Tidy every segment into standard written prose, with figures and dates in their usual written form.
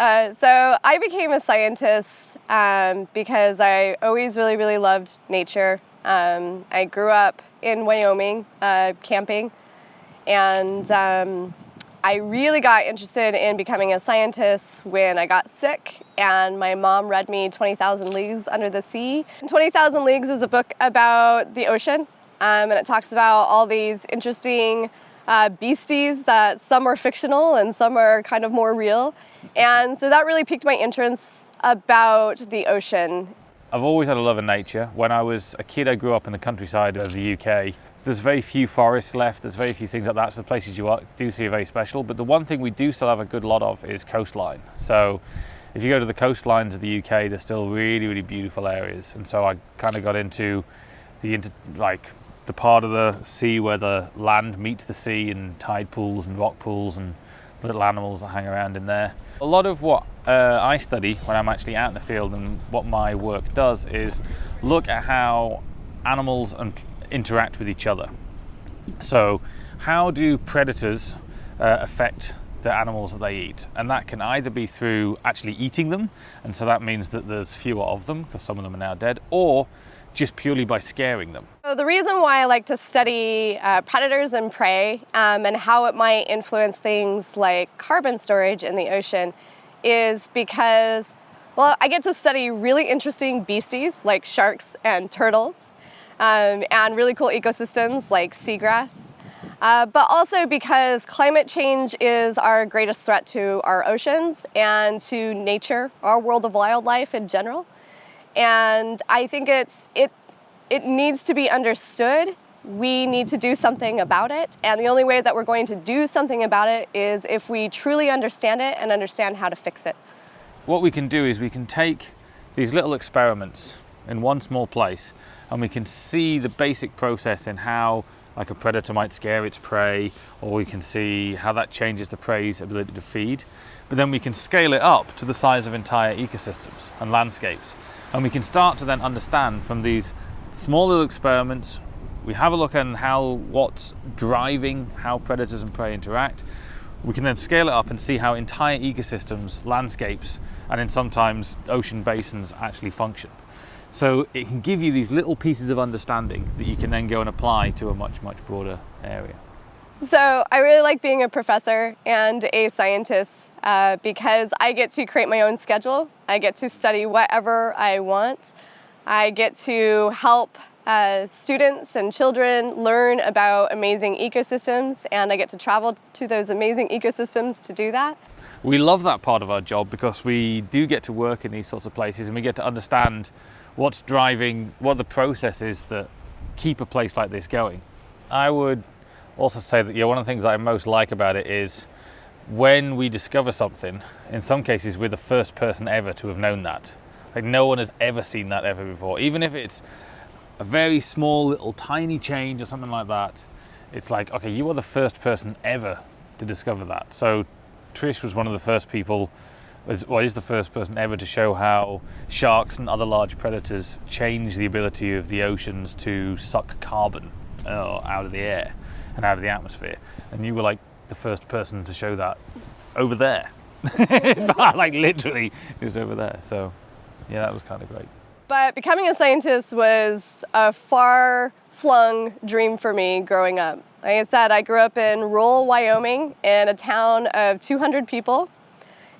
So I became a scientist because I always really loved nature. I grew up in Wyoming camping, and I really got interested in becoming a scientist when I got sick, and my mom read me 20,000 Leagues Under the Sea. 20,000 Leagues is a book about the ocean, and it talks about all these interesting beasties that some are fictional and some are kind of more real. And so that really piqued my interest about the ocean. I've always had a love of nature. When I was a kid, I grew up in the countryside of the UK. There's very few forests left, there's very few things like that, so the places you do see are very special. But the one thing we do still have a good lot of is coastline. So if you go to the coastlines of the UK, there's still really beautiful areas. And so I kind of got into the part of the sea where the land meets the sea, and tide pools and rock pools and little animals that hang around in there. A lot of what I study when I'm actually out in the field, and what my work does, is look at how animals interact with each other. So how do predators affect the animals that they eat? And that can either be through actually eating them, and so that means that there's fewer of them because some of them are now dead, or just purely by scaring them. So the reason why I like to study predators and prey and how it might influence things like carbon storage in the ocean is because, well, I get to study really interesting beasties like sharks and turtles, and really cool ecosystems like seagrass. But also because climate change is our greatest threat to our oceans and to nature, our world of wildlife in general. And I think it needs to be understood. We need to do something about it. And the only way that we're going to do something about it is if we truly understand it and understand how to fix it. What we can do is we can take these little experiments in one small place, and we can see the basic process in how like a predator might scare its prey, or we can see how that changes the prey's ability to feed. But then we can scale it up to the size of entire ecosystems and landscapes. And we can start to then understand from these small little experiments, we have a look at what's driving how predators and prey interact. We can then scale it up and see how entire ecosystems, landscapes, and then sometimes ocean basins actually function. So it can give you these little pieces of understanding that you can then go and apply to a much broader area. So I really like being a professor and a scientist because I get to create my own schedule. I get to study whatever I want. I get to help students and children learn about amazing ecosystems, and I get to travel to those amazing ecosystems to do that. We love that part of our job because we do get to work in these sorts of places, and we get to understand what's driving, what the process is that keep a place like this going. I would also say that one of the things that I most like about it is when we discover something, in some cases we're the first person ever to have known that. Like no one has ever seen that ever before. Even if it's a very small little tiny change or something like that, it's like, okay, you are the first person ever to discover that. So Trish was one of the first people, is the first person ever to show how sharks and other large predators change the ability of the oceans to suck carbon out of the air and out of the atmosphere. And you were like the first person to show that over there. Like literally just over there. So yeah, that was kind of great. But becoming a scientist was a far-flung dream for me growing up. Like I said, I grew up in rural Wyoming in a town of 200 people.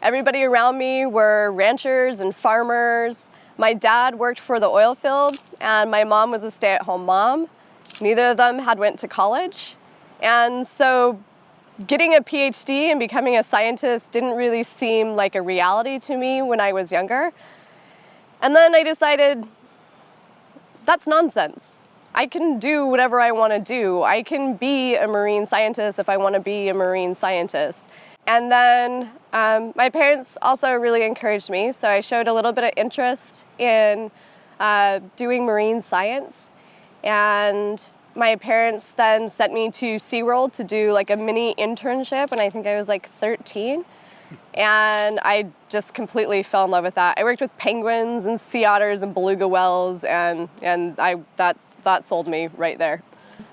Everybody around me were ranchers and farmers. My dad worked for the oil field, and my mom was a stay-at-home mom. Neither of them had went to college. And so getting a PhD and becoming a scientist didn't really seem like a reality to me when I was younger. And then I decided, that's nonsense. I can do whatever I want to do. I can be a marine scientist if I want to be a marine scientist. And then my parents also really encouraged me, so I showed a little bit of interest in doing marine science. And my parents then sent me to SeaWorld to do like a mini internship, and I think I was like 13. And I just completely fell in love with that. I worked with penguins and sea otters and beluga whales, and that sold me right there.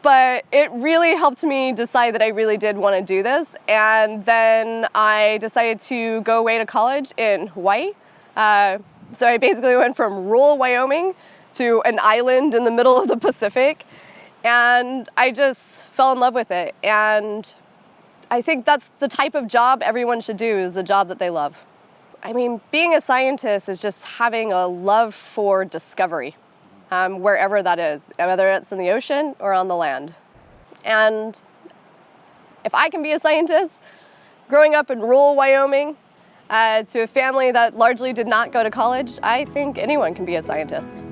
But it really helped me decide that I really did want to do this. And then I decided to go away to college in Hawaii. So I basically went from rural Wyoming to an island in the middle of the Pacific. And I just fell in love with it. And I think that's the type of job everyone should do, is the job that they love. I mean, being a scientist is just having a love for discovery, wherever that is, whether it's in the ocean or on the land. And if I can be a scientist, growing up in rural Wyoming, to a family that largely did not go to college, I think anyone can be a scientist.